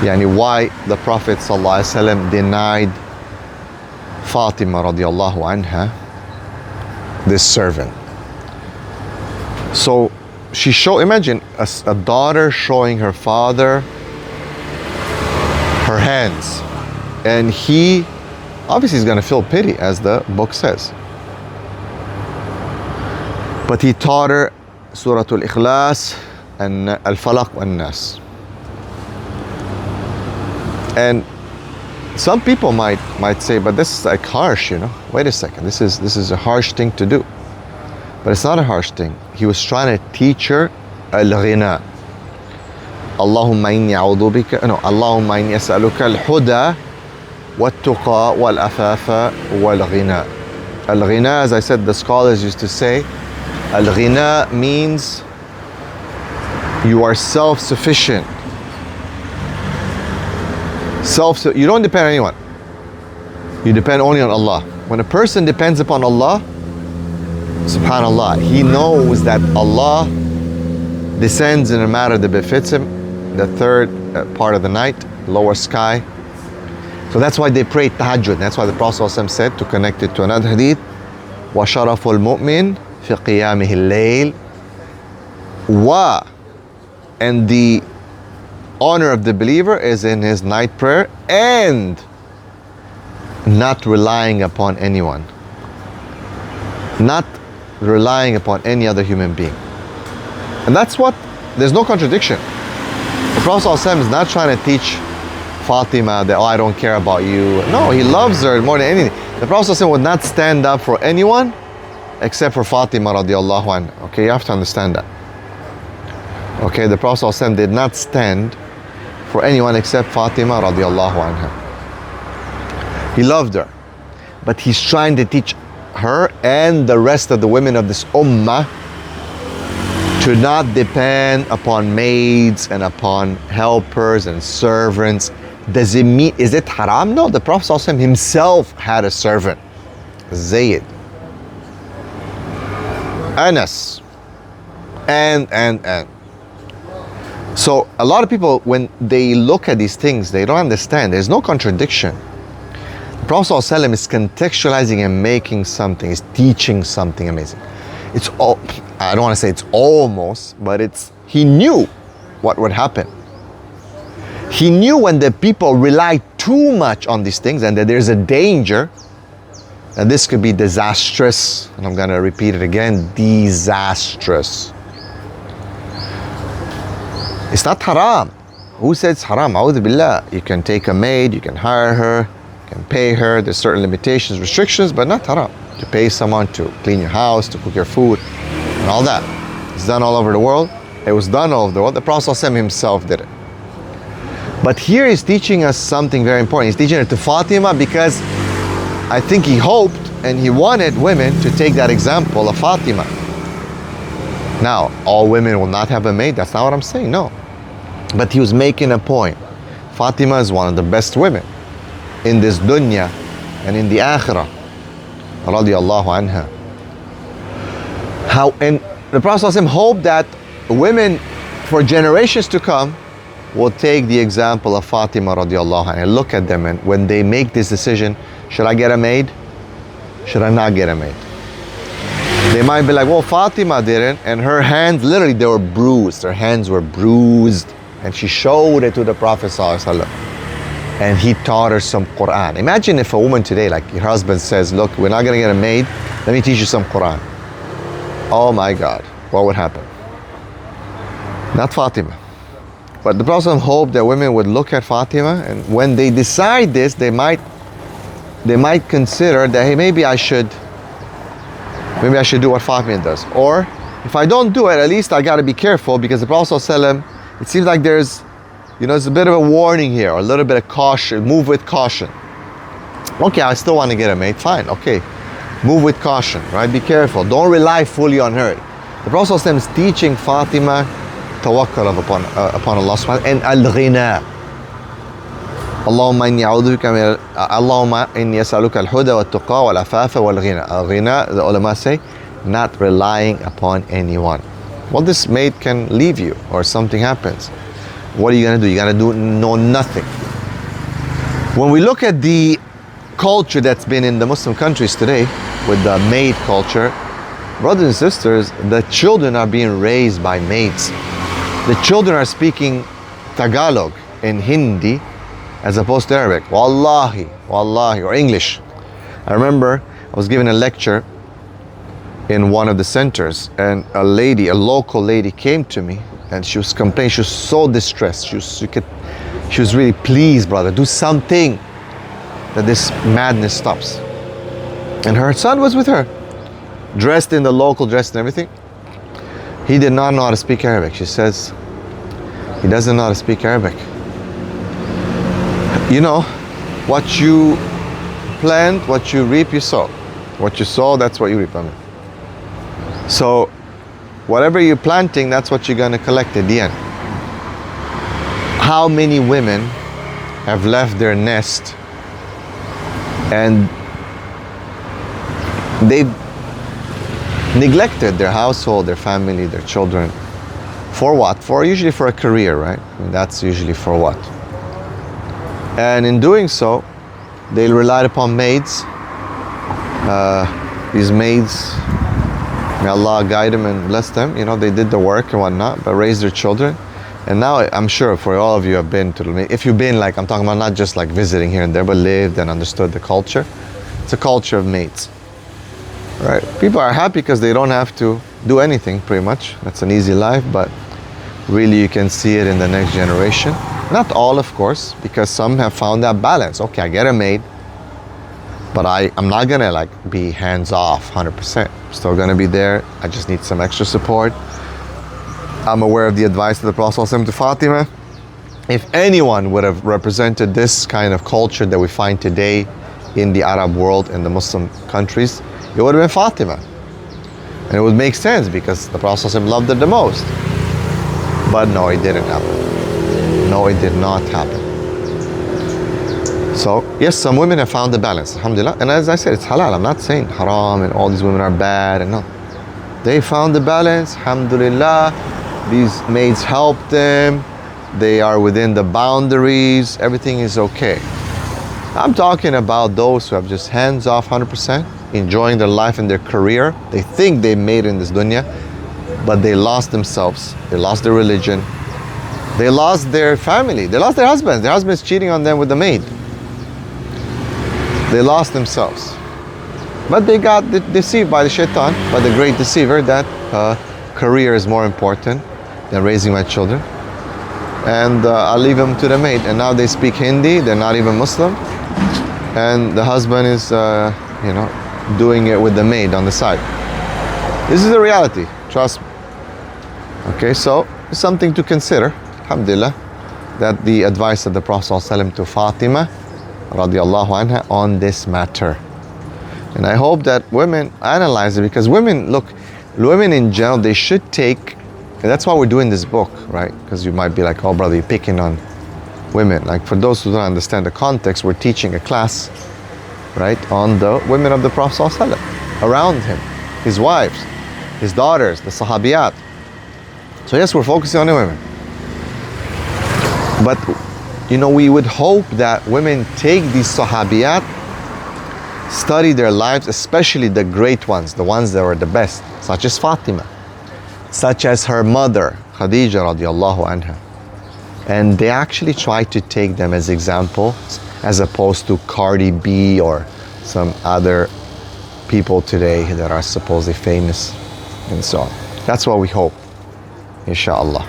Yani why the Prophet ﷺ denied Fatima radiallahu anha this servant. So imagine a daughter showing her father her hands, and he obviously is going to feel pity, as the book says. But he taught her Surah Al-Ikhlas and Al-Falaq and Nas. And some people might say, but this is like harsh, Wait a second, this is a harsh thing to do. But it's not a harsh thing. He was trying to teach her al-ghina. Allahumma inni a'udhu bika, Allahumma inni as'aluka al-huda wat-tuqa wal-afafa wal-ghina. Al-ghina, as I said, the scholars used to say, al-ghina means you are self-sufficient. You don't depend on anyone. You depend only on Allah. When a person depends upon Allah, subhanallah, he knows that Allah descends in a manner that befits him, the third part of the night, lower sky. So that's why they pray tahajjud. That's why the Prophet ﷺ said, to connect it to another hadith, وَشَرَفُ الْمُؤْمِنِ فِي قِيَامِهِ اللَّيْلِ and the honor of the believer is in his night prayer and not relying upon anyone. Not relying upon any other human being. And there's no contradiction. The Prophet ﷺ is not trying to teach Fatima that, I don't care about you. No, he loves her more than anything. The Prophet ﷺ would not stand up for anyone except for Fatima radiallahu anha. Okay, you have to understand that. Okay, the Prophet ﷺ did not stand for anyone except Fatima radiallahu anha. He loved her. But he's trying to teach her and the rest of the women of this ummah to not depend upon maids and upon helpers and servants. Is it haram? No, the Prophet ﷺ himself had a servant, Zayd, Anas, and. So a lot of people, when they look at these things, they don't understand. There's no contradiction. The Prophet ﷺ is contextualizing and making something, is teaching something amazing. I don't want to say it's almost, but he knew what would happen. He knew when the people rely too much on these things and that there's a danger, and this could be disastrous, and I'm going to repeat it again, disastrous. It's not haram. Who says it's haram? A'udhu billah. You can take a maid, you can hire her, you can pay her. There's certain limitations, restrictions, but not haram. To pay someone to clean your house, to cook your food, and all that. It's done all over the world. It was done all over the world. The Prophet ﷺ himself did it. But here he's teaching us something very important. He's teaching it to Fatima because I think he hoped and he wanted women to take that example of Fatima. Now, all women will not have a maid. That's not what I'm saying, no. But he was making a point. Fatima is one of the best women in this dunya and in the akhirah. Radiallahu anha. And the Prophet ﷺ hoped that women for generations to come will take the example of Fatima radiallahu anha and look at them, and when they make this decision, should I get a maid? Should I not get a maid? They might be like, well, Fatima didn't, and her hands, literally, they were bruised. Her hands were bruised. And she showed it to the Prophet ﷺ. And he taught her some Quran. Imagine if a woman today, like your husband says, look, we're not going to get a maid. Let me teach you some Quran. Oh my God, what would happen? Not Fatima. But the Prophet ﷺ hoped that women would look at Fatima, and when they decide this, they might consider that, hey, maybe I should do what Fatima does. Or if I don't do it, at least I got to be careful, because the Prophet ﷺ, it seems like there's a bit of a warning here, or a little bit of caution. Move with caution. Okay, I still want to get a maid. Fine, okay. Move with caution, right? Be careful. Don't rely fully on her. The Prophet ﷺ is teaching Fatima tawakkul upon Allah subhanahu wa ta'ala and al-ghina. Allahumma inni as'aluka al-huda wa-tuqa wal-afafa wal-ghina. Al-ghina, the ulama say, not relying upon anyone. Well, this maid can leave you or something happens. What are you gonna do? You're gonna know nothing. When we look at the culture that's been in the Muslim countries today, with the maid culture, brothers and sisters, the children are being raised by maids. The children are speaking Tagalog and Hindi as opposed to Arabic. Wallahi, wallahi, or English. I remember I was giving a lecture in one of the centers, and a local lady came to me, and she was complaining. She was so distressed. She was really, please, brother, do something that this madness stops. And her son was with her, dressed in the local dress and everything. He did not know how to speak Arabic. She says, he doesn't know how to speak Arabic. You know, what you plant, what you reap, you sow. What you sow, that's what you reap. I mean. So, whatever you're planting, that's what you're going to collect at the end. How many women have left their nest and they neglected their household, their family, their children? For what? Usually for a career, right? I mean, that's usually for what? And in doing so, they relied upon maids. These maids, may Allah guide them and bless them. You know, they did the work and whatnot, but raised their children. And now I'm sure for all of you have been to the, if you've been, like, I'm talking about not just like visiting here and there, but lived and understood the culture. It's a culture of maids, right? People are happy because they don't have to do anything, pretty much. That's an easy life, but really you can see it in the next generation. Not all, of course, because some have found that balance. Okay, I get a maid, but I'm not gonna like be hands off 100%. I'm still gonna be there. I just need some extra support. I'm aware of the advice of the Prophet ﷺ to Fatima. If anyone would have represented this kind of culture that we find today in the Arab world and the Muslim countries, it would have been Fatima. And it would make sense because the Prophet ﷺ loved her the most. But no, it didn't happen. No, it did not happen. So, yes, some women have found the balance, alhamdulillah. And as I said, it's halal. I'm not saying haram and all these women are bad and no. They found the balance, alhamdulillah. These maids help them. They are within the boundaries. Everything is okay. I'm talking about those who have just hands off 100%, enjoying their life and their career. They think they made it in this dunya, but they lost themselves. They lost their religion. They lost their family. They lost their husbands. Their husband's cheating on them with the maid. They lost themselves. But they got deceived by the shaitan, by the great deceiver, that career is more important than raising my children. And I'll leave them to the maid. And now they speak Hindi. They're not even Muslim. And the husband is, doing it with the maid on the side. This is the reality. Trust me. Okay, so it's something to consider. Alhamdulillah, that the advice of the Prophet ﷺ to Fatima radiallahu anha on this matter. And I hope that women analyze it, because women in general, they should take, and that's why we're doing this book, right? Because you might be like, oh brother, you're picking on women. Like, for those who don't understand the context, we're teaching a class, right, on the women of the Prophet ﷺ, around him, his wives, his daughters, the sahabiyat. So yes, we're focusing on the women. But, we would hope that women take these sahabiyat, study their lives, especially the great ones, the ones that were the best, such as Fatima, such as her mother, Khadija radiallahu anha. And they actually try to take them as examples, as opposed to Cardi B or some other people today that are supposedly famous and so on. That's what we hope, inshallah.